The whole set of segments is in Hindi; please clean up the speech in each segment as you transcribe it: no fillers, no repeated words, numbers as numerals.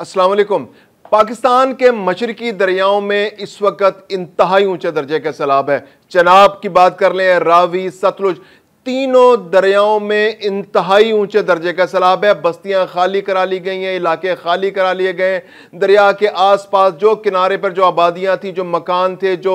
अस्सलाम वालेकुम। पाकिस्तान के मशरकी दरियाओं में इस वक्त इंतहाई ऊंचे दर्जे का सैलाब है। चनाब की बात कर लें, रावी, सतलुज, तीनों दरियाओं में इंतहाई ऊंचे दर्जे का सैलाब है। बस्तियां खाली करा ली गई हैं, इलाके खाली करा लिए गए। दरिया के आसपास जो किनारे पर जो आबादियां थी, जो मकान थे, जो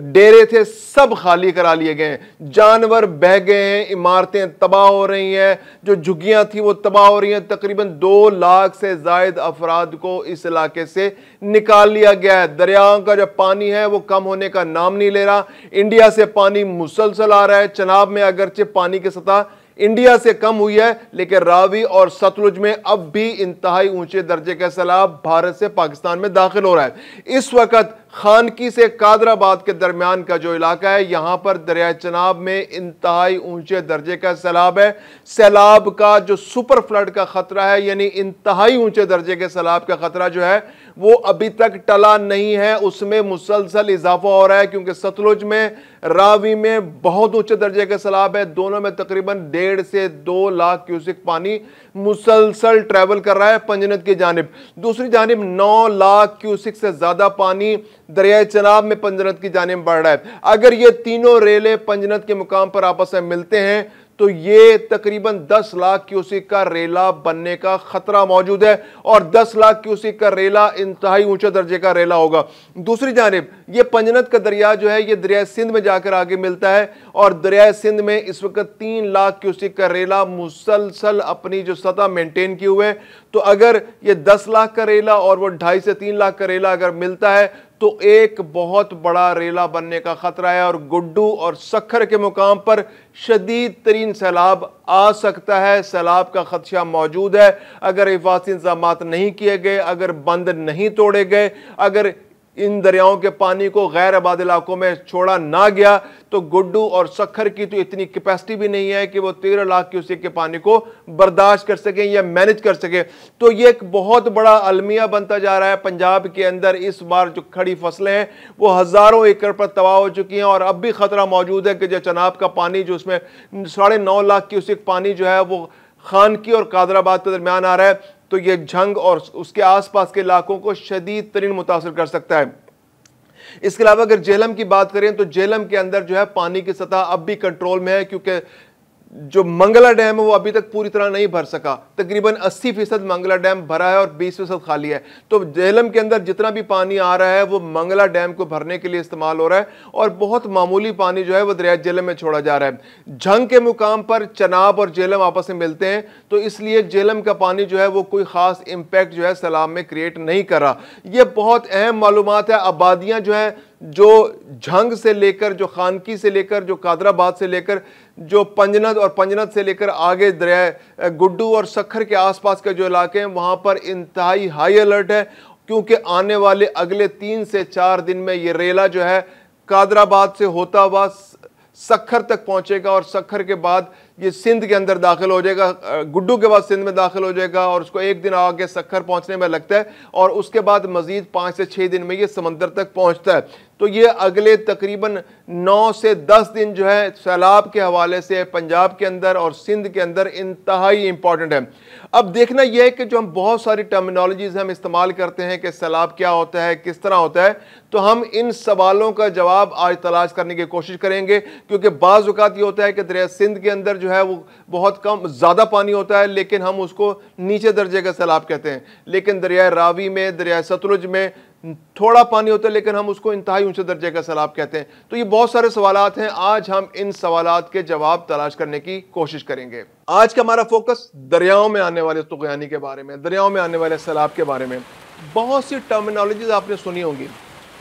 डेरे थे, सब खाली करा लिए गए हैं। जानवर बह गए हैं, इमारतें तबाह हो रही हैं, जो झुग्गियां थी वो तबाह हो रही हैं। तकरीबन 2 लाख से जायद अफराद को इस इलाके से निकाल लिया गया है। दरियाओं का जो पानी है वो कम होने का नाम नहीं ले रहा। इंडिया से पानी मुसलसल आ रहा है। चनाब में अगरचे पानी की सतह इंडिया से कम हुई है, लेकिन रावी और सतलुज में अब भी इंतहाई ऊंचे दर्जे का सैलाब भारत से पाकिस्तान में दाखिल हो रहा है। इस वक्त खानकी से कादराबाद के दरमियान का जो इलाका है, यहां पर दरिया चनाब में इंतहाई ऊंचे दर्जे का सैलाब है। सैलाब का जो सुपर फ्लड का खतरा है, यानी इंतहाई ऊंचे दर्जे के सैलाब का खतरा जो है वो अभी तक टला नहीं है, उसमें मुसलसल इजाफा हो रहा है। क्योंकि सतलुज में, रावी में बहुत ऊंचे दर्जे का सैलाब है। दोनों में तकरीबन 1.5 से 2 लाख क्यूसिक पानी मुसलसल ट्रैवल कर रहा है पंजनद की जानिब। दूसरी जानिब 9 लाख क्यूसिक से ज्यादा पानी दरिया चनाब में पंजनद की जानिब बढ़ रहा है। अगर ये तीनों रेले पंजनद के मुकाम पर आपस में मिलते हैं तो ये तकरीबन 10 लाख क्यूसिक का रेला बनने का खतरा मौजूद है, और 10 लाख क्यूसिक का रेला इंतहाई ऊंचे दर्जे का रेला होगा। दूसरी जानिब ये पंजनद का दरिया जो है ये दरिया सिंध में जाकर आगे मिलता है, और दरिया सिंध में इस वक्त 3 लाख क्यूसिक का रेला मुसलसल अपनी जो सतह मेंटेन किए हुए। तो अगर ये 10 लाख का रेला और वो 2.5 से 3 लाख का रेला अगर मिलता है तो एक बहुत बड़ा रेला बनने का खतरा है, और गुड्डू और सखर के मुकाम पर शदीद तरीन सैलाब आ सकता है। सैलाब का खदशा मौजूद है। अगर हिफाजती इंतजाम नहीं किए गए, अगर बंद नहीं तोड़े गए, अगर इन दरियाओं के पानी को गैर आबाद इलाकों में छोड़ा ना गया, तो गुड्डू और सखर की तो इतनी कैपेसिटी भी नहीं है कि वो 13 लाख क्यूसेक के पानी को बर्दाश्त कर सकें या मैनेज कर सके। तो ये एक बहुत बड़ा अलमिया बनता जा रहा है। पंजाब के अंदर इस बार जो खड़ी फसलें हैं वो हजारों एकड़ पर तबाह हो चुकी हैं, और अब भी खतरा मौजूद है कि जो चनाब का पानी जो उसमें 9.5 लाख क्यूसेक पानी जो है वो खानकी और कादराबाद के दरमियान आ रहा है, तो यह झंग और उसके आसपास के इलाकों को शदीद तरीन मुतासर कर सकता है। इसके अलावा अगर झेलम की बात करें तो झेलम के अंदर जो है पानी की सतह अब भी कंट्रोल में है, क्योंकि जो मंगला डैम है वो अभी तक पूरी तरह नहीं भर सका। तकरीबन 80% मंगला डैम भरा है और 20% खाली है। तो झेलम के अंदर जितना भी पानी आ रहा है वो मंगला डैम को भरने के लिए इस्तेमाल हो रहा है, और बहुत मामूली पानी जो है वो दरिया झेलम में छोड़ा जा रहा है। झंग के मुकाम पर चनाब और झेलम आपस में मिलते हैं, तो इसलिए झेलम का पानी जो है वो कोई खास इंपैक्ट जो है सैलाब में क्रिएट नहीं कर रहा। यह बहुत अहम मालूमात है। आबादियां जो है, जो झंग से लेकर, जो खानकी से लेकर, जो कादराबाद से लेकर, जो पंजनद और पंजनद से लेकर आगे दरिया गुड्डू और सखर के आसपास के जो इलाके हैं वहां पर इंतहाई हाई अलर्ट है, क्योंकि आने वाले अगले 3 से 4 दिन में ये रेला जो है कादराबाद से होता हुआ सखर तक पहुंचेगा, और सखर के बाद ये सिंध के अंदर दाखिल हो जाएगा, गुड्डू के बाद सिंध में दाखिल हो जाएगा, और उसको 1 दिन आगे सखर पहुंचने में लगता है, और उसके बाद मजीद 5 से 6 दिन में ये समंदर तक पहुंचता है। तो ये अगले तकरीबन 9 से 10 दिन जो है सैलाब के हवाले से पंजाब के अंदर और सिंध के अंदर इंतहाई इंपॉर्टेंट है। अब देखना यह है कि जो हम बहुत सारी टर्मिनोलॉजीज हम इस्तेमाल करते हैं कि सैलाब क्या होता है, किस तरह होता है, तो हम इन सवालों का जवाब आज तलाश करने की कोशिश करेंगे। क्योंकि बाज़ औक़ात ये होता है कि दरिया सिंध के अंदर जो है वो बहुत कम ज़्यादा पानी होता है, लेकिन हम उसको नीचे दर्जे का सैलाब कहते हैं। लेकिन दरिया रावी में, दरिया सतलुज में थोड़ा पानी होता है, लेकिन हम उसको इंतहाई ऊंचे दर्जे का सैलाब कहते हैं। तो ये बहुत सारे सवालात हैं, आज हम इन सवालात के जवाब तलाश करने की कोशिश करेंगे। आज का हमारा फोकस दरियाओं में आने वाले तुग़यानी के बारे में, दरियाओं में आने वाले सैलाब के बारे में। बहुत सी टर्मिनोलॉजीज आपने सुनी होंगी,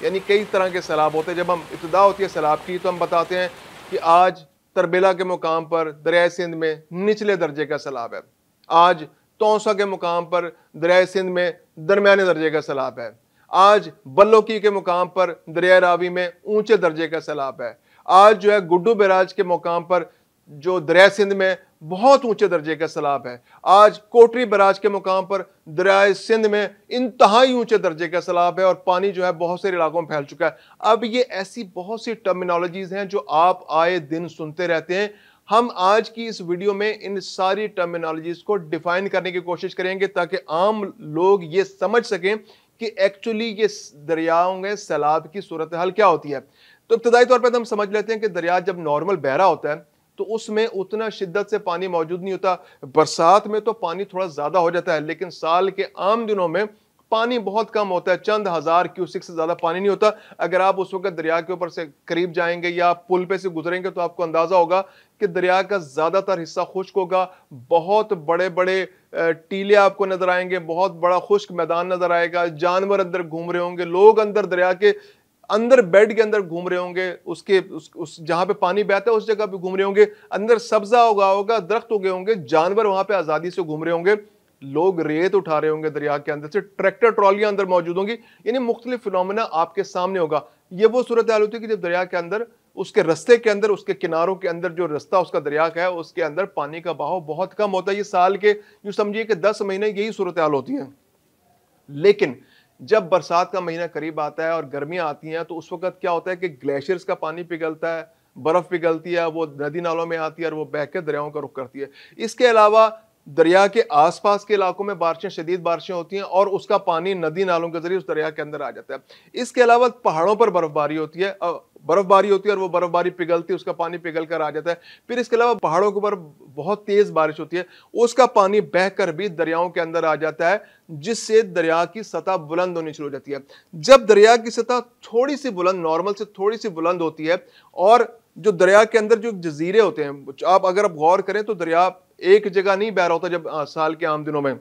यानी कई तरह के सैलाब होते हैं। जब हम इब्तिदा होती है सैलाब की तो हम बताते हैं कि आज तरबेला के मुकाम पर दरिया सिंध में निचले दर्जे का सैलाब है, आज तौसा के मुकाम पर दरिया सिंध में दरमियाने दर्जे का सैलाब है, आज बल्लोकी के मुकाम पर दरिया रावी में ऊंचे दर्जे का सैलाब है, आज जो है गुड्डू बैराज के मुकाम पर जो दरिया सिंध में बहुत ऊंचे दर्जे का सैलाब है, आज कोटरी बैराज के मुकाम पर दरिया सिंध में इंतहाई ऊंचे दर्जे का सैलाब है, और पानी जो है बहुत से इलाकों में फैल चुका है। अब ये ऐसी बहुत सी टर्मिनोलॉजीज हैं जो आप आए दिन सुनते रहते हैं। हम आज की इस वीडियो में इन सारी टर्मिनोलॉजीज को डिफाइन करने की कोशिश करेंगे ताकि आम लोग ये समझ सकें कि एक्चुअली ये दरियाओं में सैलाब की सूरत हाल क्या होती है। तो इब्तदाई तौर पर हम समझ लेते हैं कि दरिया जब नॉर्मल बह रहा होता है तो उसमें उतना शिद्दत से पानी मौजूद नहीं होता। बरसात में तो पानी थोड़ा ज्यादा हो जाता है, लेकिन साल के आम दिनों में पानी बहुत कम होता है, चंद हजार क्यूसिक से ज्यादा पानी नहीं होता। अगर आप उस वक्त दरिया के ऊपर से करीब जाएंगे या पुल पे से गुजरेंगे तो आपको अंदाजा होगा कि दरिया का ज्यादातर हिस्सा खुश्क होगा। बहुत बड़े बड़े टीले आपको नजर आएंगे, बहुत बड़ा खुश्क मैदान नजर आएगा, जानवर अंदर घूम रहे होंगे, लोग अंदर दरिया के अंदर बेड के अंदर घूम रहे होंगे, उसके उस जहां पे पानी बहता है उस जगह पे घूम रहे होंगे, अंदर सब्जा उगा होगा, दरख्त उगे होंगे, जानवर वहां पे आजादी से घूम रहे होंगे, लोग रेत उठा रहे होंगे दरिया के अंदर से, ट्रैक्टर ट्रॉलियां अंदर मौजूद होंगी, यानी मुख्तलिफ फिनोमेना आपके सामने होगा। ये वो सूरत हाल होती है कि जब दरिया के अंदर, उसके रस्ते के अंदर, उसके किनारों के अंदर जो रास्ता उसका दरिया का है उसके अंदर पानी का बहाव बहुत कम होता है। ये साल के यूं समझिए कि 10 महीने यही सूरत हाल होती है। लेकिन जब बरसात का महीना करीब आता है और गर्मियां आती हैं तो उस वक्त क्या होता है कि ग्लेशियर्स का पानी पिघलता है, बर्फ पिघलती है, वो नदी नालों में आती है और वो बह के दरियाओं का रुख करती है। इसके अलावा दरिया के आसपास के इलाकों में बारिशें, शदीद बारिशें होती हैं और उसका पानी नदी नालों के जरिए उस दरिया के अंदर आ जाता है। इसके अलावा पहाड़ों पर बर्फबारी होती है, और वो बर्फबारी पिघलती है, उसका पानी पिघल कर आ जाता है। फिर इसके अलावा पहाड़ों के ऊपर बहुत तेज बारिश होती है, उसका पानी बहकर भी दरियाओं के अंदर आ जाता है, जिससे दरिया की सतह बुलंद होनी शुरू हो जाती है। जब दरिया की सतह थोड़ी सी बुलंद, नॉर्मल से थोड़ी सी बुलंद होती है और जो दरिया के अंदर जो जजीरे होते हैं, आप अगर गौर करें तो दरिया एक जगह नहीं बह रहा होता जब साल के आम दिनों में,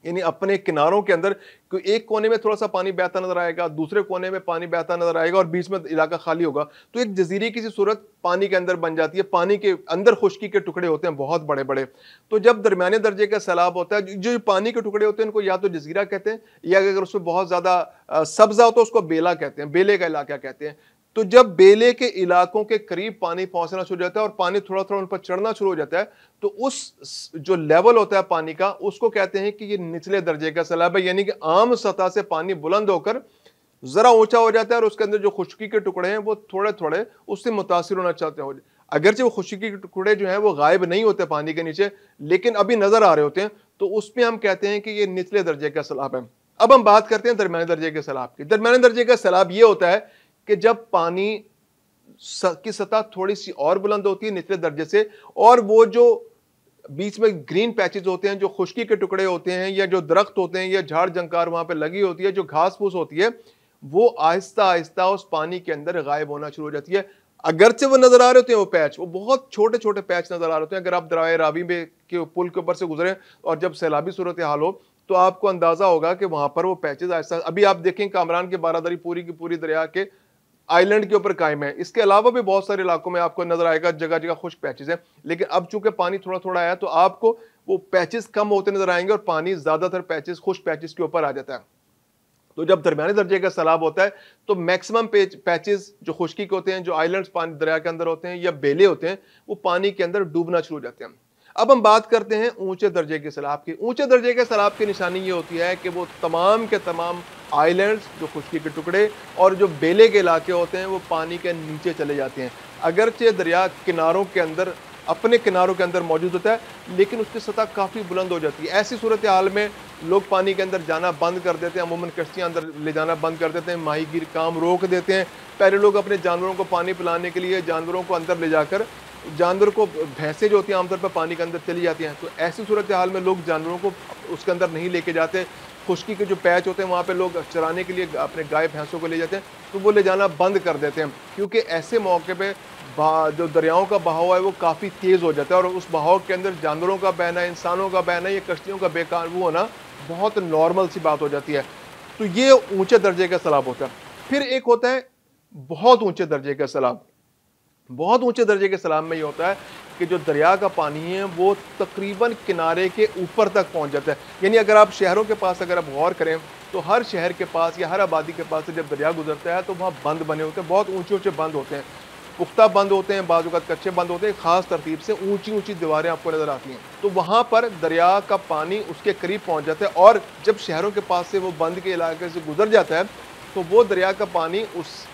यानी अपने किनारों के अंदर एक कोने में थोड़ा सा पानी बहता नजर आएगा, दूसरे कोने में पानी बहता नजर आएगा और बीच में इलाका खाली होगा, तो एक जजीरे की सी सूरत पानी के अंदर बन जाती है। पानी के अंदर खुश्की के टुकड़े होते हैं बहुत बड़े बड़े। तो जब दरमियाने दर्जे का सैलाब होता है, जो पानी के टुकड़े होते हैं उनको या तो जजीरा कहते हैं, या अगर उसमें बहुत ज्यादा सब्जा हो तो उसको बेला कहते हैं, बेले का इलाका कहते हैं। तो जब बेले के इलाकों के करीब पानी पहुंचना शुरू हो जाता है और पानी थोड़ा थोड़ा उन पर चढ़ना शुरू हो जाता है, तो उस जो लेवल होता है पानी का, उसको कहते हैं कि ये निचले दर्जे का सैलाब है। यानी कि आम सतह से पानी बुलंद होकर जरा ऊंचा हो जाता है और उसके अंदर जो खुश्की के टुकड़े हैं वो थोड़े थोड़े उससे मुतासिर होना चाहते हैं। अगरचे वो खुश्की के टुकड़े जो हैं वो गायब नहीं होते पानी के नीचे, लेकिन अभी नजर आ रहे होते हैं, तो उसमें हम कहते हैं कि ये निचले दर्जे का सैलाब है। अब हम बात करते हैं दरमियाने दर्जे के सैलाब की। दरमियाने दर्जे का सैलाब ये होता है कि जब पानी की सतह थोड़ी सी और बुलंद होती है निचले दर्जे से, और वो जो बीच में ग्रीन पैचेस होते हैं, जो खुश्की के टुकड़े होते हैं, या जो दरख्त होते हैं, या झाड़ जंकार वहां पे लगी होती है, जो घास फूस होती है, वो आहिस्ता आहिस्ता उस पानी के अंदर गायब होना शुरू हो जाती है। अगरचे वो नजर आ रहे होते हैं, वो पैच, वो बहुत छोटे छोटे पैच नजर आ रहे होते हैं। अगर आप दरिया रावी में के पुल के ऊपर से गुजरे और जब सैलाबी सूरत हाल हो तो आपको अंदाजा होगा कि वहां पर वो पैचेस आहिस्ता, अभी आप देखें कामरान के बारादरी पूरी की पूरी दरिया के आइलैंड के ऊपर कायम है। इसके अलावा भी बहुत सारे इलाकों में आपको नजर आएगा जगह जगह खुश्क पैचेस हैं, लेकिन अब चूंकि पानी थोड़ा थोड़ा आया तो आपको वो पैचेस कम होते नजर आएंगे और पानी ज्यादातर पैचेस, खुश्क पैचेस के ऊपर आ जाता है। तो जब दरमियाने दर्जे का सैलाब होता है तो मैक्सिमम पैचेस जो खुश्की के होते हैं, जो आइलैंड्स पानी दरिया के अंदर होते हैं या बेले होते हैं, वो पानी के अंदर डूबना शुरू हो जाते हैं। अब हम बात करते हैं ऊंचे दर्जे के सैलाब की। ऊंचे दर्जे के सैलाब की निशानी ये होती है कि वो तमाम के तमाम आइलैंड्स, जो खुश्की के टुकड़े और जो बेले के इलाके होते हैं, वो पानी के नीचे चले जाते हैं। अगरचे दरिया किनारों के अंदर, अपने किनारों के अंदर मौजूद होता है, लेकिन उसकी सतह काफ़ी बुलंद हो जाती है। ऐसी सूरत हाल में लोग पानी के अंदर जाना बंद कर देते हैं, अमूमन कश्तियाँ अंदर ले जाना बंद कर देते हैं, माहीगीर काम रोक देते हैं। पहले लोग अपने जानवरों को पानी पिलाने के लिए जानवरों को अंदर ले जाकर, जानवर को, भैंसें जो होती हैं आमतौर पर पानी के अंदर चली जाती हैं, तो ऐसी सूरत हाल में लोग जानवरों को उसके अंदर नहीं लेके जाते। खुश्की के जो पैच होते हैं वहाँ पे लोग चराने के लिए अपने गाय भैंसों को ले जाते हैं, तो वो ले जाना बंद कर देते हैं, क्योंकि ऐसे मौके पे जो दरियाओं का बहाव है वो काफ़ी तेज़ हो जाता है और उस बहाव के अंदर जानवरों का बहना, इंसानों का बहना, या कश्तियों का बेकाबू होना बहुत नॉर्मल सी बात हो जाती है। तो ये ऊंचे दर्जे का सैलाब होता है। फिर एक होता है बहुत ऊंचे दर्जे का सैलाब। बहुत ऊंचे दर्जे के सैलाब में ये होता है कि जो दरिया का पानी है वो तकरीबन किनारे के ऊपर तक पहुंच जाता है। यानी अगर आप शहरों के पास अगर आप गौर करें तो हर शहर के पास या हर आबादी के पास से जब दरिया गुजरता है तो वहाँ बंद बने होते हैं, बहुत ऊंचे ऊंचे बंद होते हैं, पुख्ता बंद होते हैं, बाज़ औक़ात कच्चे बंद होते हैं, ख़ास तरतीब से ऊंची ऊंची दीवारें आपको नज़र आती हैं। तो वहाँ पर दरिया का पानी उसके करीब पहुँच जाता है और जब शहरों के पास से वो बंद के इलाके से गुजर जाता है तो वो दरिया का पानी उस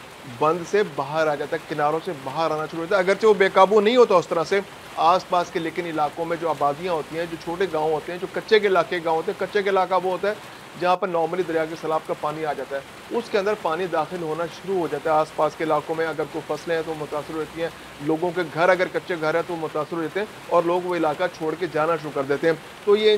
बंद से बाहर आ जाता है, किनारों से बाहर आना शुरू होता है। अगरचे वो बेकाबू नहीं होता उस तरह से आसपास के, लेकिन इलाकों में जो आबादियां होती हैं, जो छोटे गांव होते हैं, जो कच्चे के इलाके गांव होते हैं, कच्चे के इलाका वो होता है जहाँ पर नॉर्मली दरिया के सैलाब का पानी आ जाता है, उसके अंदर पानी दाखिल होना शुरू हो जाता है। आसपास के इलाकों में अगर कोई फसलें हैं तो मुतासर होती हैं, लोगों के घर अगर कच्चे घर हैं तो मुतासर हो जाते हैं और लोग वो इलाका छोड़ के जाना शुरू कर देते हैं। तो ये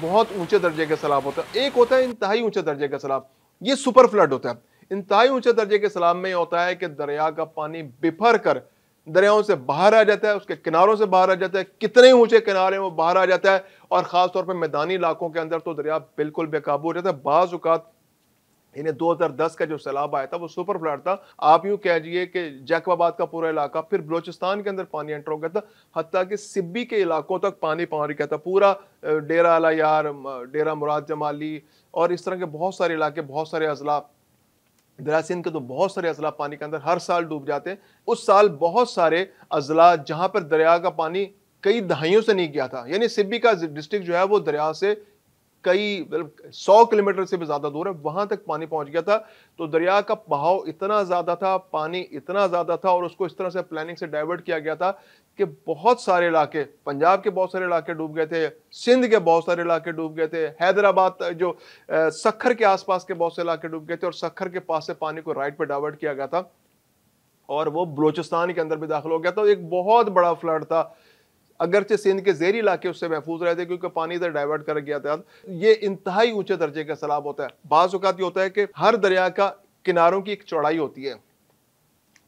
बहुत ऊंचे दर्जे का सैलाब होता है। एक होता है इंतहाई ऊंचे दर्जे का सैलाब, ये सुपर फ्लड होता है। इंतहाई ऊंचे दर्जे के सैलाब में होता है कि दरिया का पानी बिफर कर दरियाओं से बाहर आ जाता है, उसके किनारों से बाहर आ जाता है, कितने ऊंचे किनारे वो बाहर आ जाता है, और खासतौर पर मैदानी इलाकों के अंदर तो दरिया बिल्कुल बेकाबू हो जाता है। बाज़ औक़ात इन्हें 2010 का जो सैलाब आया था वो सुपर फ्लड था। आप यूं कहिए कि जैकबाबाद का पूरा इलाका, फिर बलोचिस्तान के अंदर पानी एंटर हो गया था, हत्ता कि सिब्बी के इलाकों तक पानी पहुंच गया था। पूरा डेरा अला यार, डेरा मुराद जमाली और इस तरह के बहुत सारे इलाके, बहुत सारे अजला, दरिया सिंध के तो बहुत सारे अजला पानी के अंदर हर साल डूब जाते हैं। उस साल बहुत सारे अजला जहां पर दरिया का पानी कई दहाइयों से नहीं गया था, यानी सिब्बी का डिस्ट्रिक्ट जो है वो दरिया से कई 100 किलोमीटर से भी ज्यादा दूर है, वहां तक पानी पहुंच गया था। तो दरिया का बहाव इतना ज्यादा था, पानी इतना ज्यादा था, और उसको इस तरह से प्लानिंग से डाइवर्ट किया गया था कि बहुत सारे इलाके, पंजाब के बहुत सारे इलाके डूब गए थे, सिंध के बहुत सारे इलाके डूब गए थे, हैदराबाद जो सक्खर के आसपास के बहुत से इलाके डूब गए थे, और सक्खर के पास से पानी को राइट पे डाइवर्ट किया गया था और वो बलोचिस्तान के अंदर भी दाखिल हो गया था। एक बहुत बड़ा फ्लड था। अगरचे सिंध के ज़ेरी इलाके उससे महफूज रहे थे क्योंकि पानी इधर डाइवर्ट कर गया था। ये इंतहाई ऊंचे दर्जे का सैलाब होता है। बाज़ औक़ात ये होता है कि हर दरिया का किनारों की एक चौड़ाई होती है,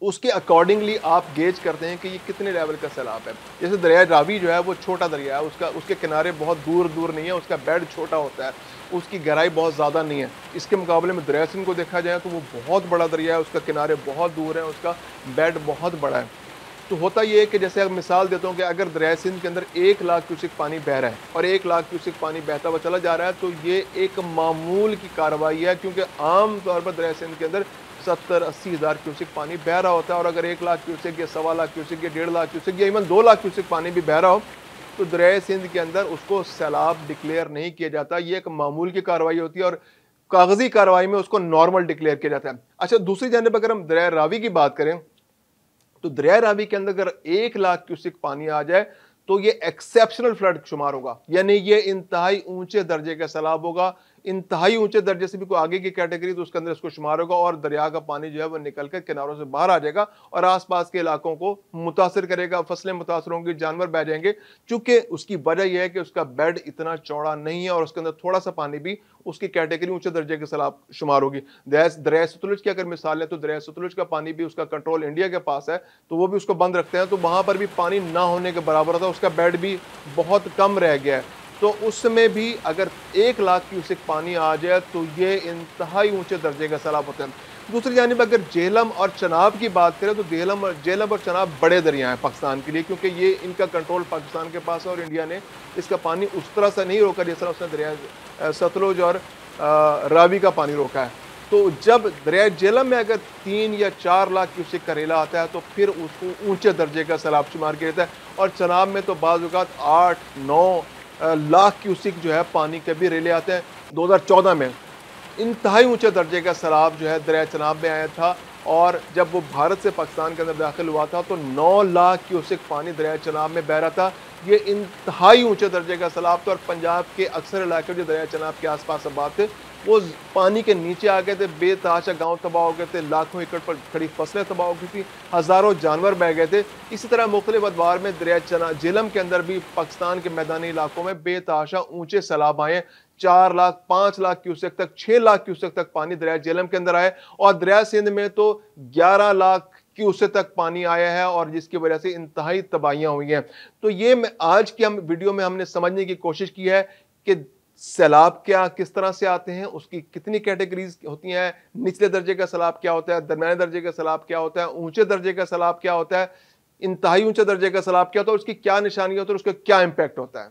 उसके अकॉर्डिंगली आप गेज करते हैं कि ये कितने लेवल का सैलाब है। जैसे दरिया रावी जो है वो छोटा दरिया है, उसके किनारे बहुत दूर दूर नहीं है, उसका बेड छोटा होता है, उसकी गहराई बहुत ज़्यादा नहीं है। इसके मुकाबले में दरिया सिंध को देखा जाए तो वो बहुत बड़ा दरिया है, उसका किनारे बहुत दूर है, उसका बेड बहुत बड़ा है। तो होता ये है कि जैसे अगर मिसाल देता हूँ कि अगर दरिया सिंध के अंदर 1 लाख क्यूसेक पानी बह रहा है और 1 लाख क्यूसेक पानी बहता हुआ चला जा रहा है, तो ये एक मामूल की कार्रवाई है, क्योंकि आम तौर पर दरिया सिंध के अंदर 70-80 हज़ार क्यूसेक पानी बह रहा होता है। और अगर 1 लाख क्यूसेक या 1.25 लाख क्यूसेक या 1.5 लाख क्यूसेक या इवन 2 लाख क्यूसेक पानी भी बह रहा हो, तो दरिया सिंध के अंदर उसको सैलाब डिक्लेयर नहीं किया जाता। ये एक मामूल की कार्रवाई होती है और कागजी कार्रवाई में उसको नॉर्मल डिक्लेयर किया जाता है। अच्छा, दूसरी जानिब अगर हम दरिया रावी की बात करें तो दरिया रावी के अंदर अगर 1 लाख क्यूसेक पानी आ जाए तो ये एक्सेप्शनल फ्लड शुमार होगा, यानी ये इंतहाई ऊंचे दर्जे का सैलाब होगा। इंतहाई ऊंचे दर्जे से भी कोई आगे की कैटेगरी तो उसके अंदर इसको शुमार होगा, और दरिया का पानी जो है वो निकल कर किनारों से बाहर आ जाएगा और आसपास के इलाकों को मुतासर करेगा, फसलें मुतासर होंगी, जानवर बह जाएंगे। चूंकि उसकी वजह यह है कि उसका बेड इतना चौड़ा नहीं है और उसके अंदर थोड़ा सा पानी भी उसकी कैटेगरी ऊंचे दर्जे के सैलाब शुमार होगी। दरिया सतलुज की अगर मिसाल है तो दरिया सतलुज का पानी भी, उसका कंट्रोल इंडिया के पास है, तो वो भी उसको बंद रखते हैं, तो वहां पर भी पानी ना होने के बराबर था, उसका बेड भी बहुत कम रह गया है। तो उसमें भी अगर 1 लाख क्यूसेक पानी आ जाए तो ये इंतहाई ऊंचे दर्जे का सैलाब होता है। दूसरी जानिब अगर झेलम और चनाब की बात करें तो झेलम और चनाब बड़े दरिया हैं पाकिस्तान के लिए, क्योंकि ये इनका कंट्रोल पाकिस्तान के पास है और इंडिया ने इसका पानी उस तरह से नहीं रोका जिस तरह उसने दरिया सतलुज और रावी का पानी रोका है। तो जब दरिया झेलम में अगर 3 या 4 लाख क्यूसेक का रेला आता है तो फिर उसको ऊंचे दर्जे का सैलाब शुमार किया जाता है। और चनाब में तो बाज़ औक़ात 8-9 लाख क्यूसेक जो है पानी के भी रेले आते हैं। 2014 में इंतहाई ऊंचे दर्जे का सैलाब जो है दरिया चनाब में आया था, और जब वो भारत से पाकिस्तान के अंदर दाखिल हुआ था तो 9 लाख क्यूसेक पानी दरिया चनाब में बह रहा था। ये इंतहाई ऊंचे दर्जे का सैलाब था और पंजाब के अक्सर इलाके जो दरिया चनाब के आसपास आबाद थे वो पानी के नीचे आ गए थे, बेतहाशा गांव तबाह हो गए थे, लाखों एकड़ पर खड़ी फसलें तबाह हो गई थी, हज़ारों जानवर बह गए थे। इसी तरह मुख्तलिफ अदवार में दरिया झेलम के अंदर भी पाकिस्तान के मैदानी इलाकों में बेतहाशा ऊंचे सैलाब आए। 4 लाख 5 लाख क्यूसेक तक 6 लाख क्यूसेक तक पानी दरिया झेलम के अंदर आए, और दरिया सिंध में तो 11 लाख क्यूसेक तक पानी आया है, और जिसकी वजह से इंतहाई तबाहियां हुई हैं। तो ये आज की हम वीडियो में हमने समझने की कोशिश की है कि सैलाब क्या किस तरह से आते हैं, उसकी कितनी कैटेगरीज होती हैं, निचले दर्जे का सैलाब क्या होता है, दरमियाने दर्जे का सैलाब क्या होता है, ऊंचे दर्जे का सैलाब क्या होता है, इंतहाई ऊंचे दर्जे का सैलाब क्या होता है, उसकी क्या निशानी होती है और उसका क्या इंपैक्ट होता है।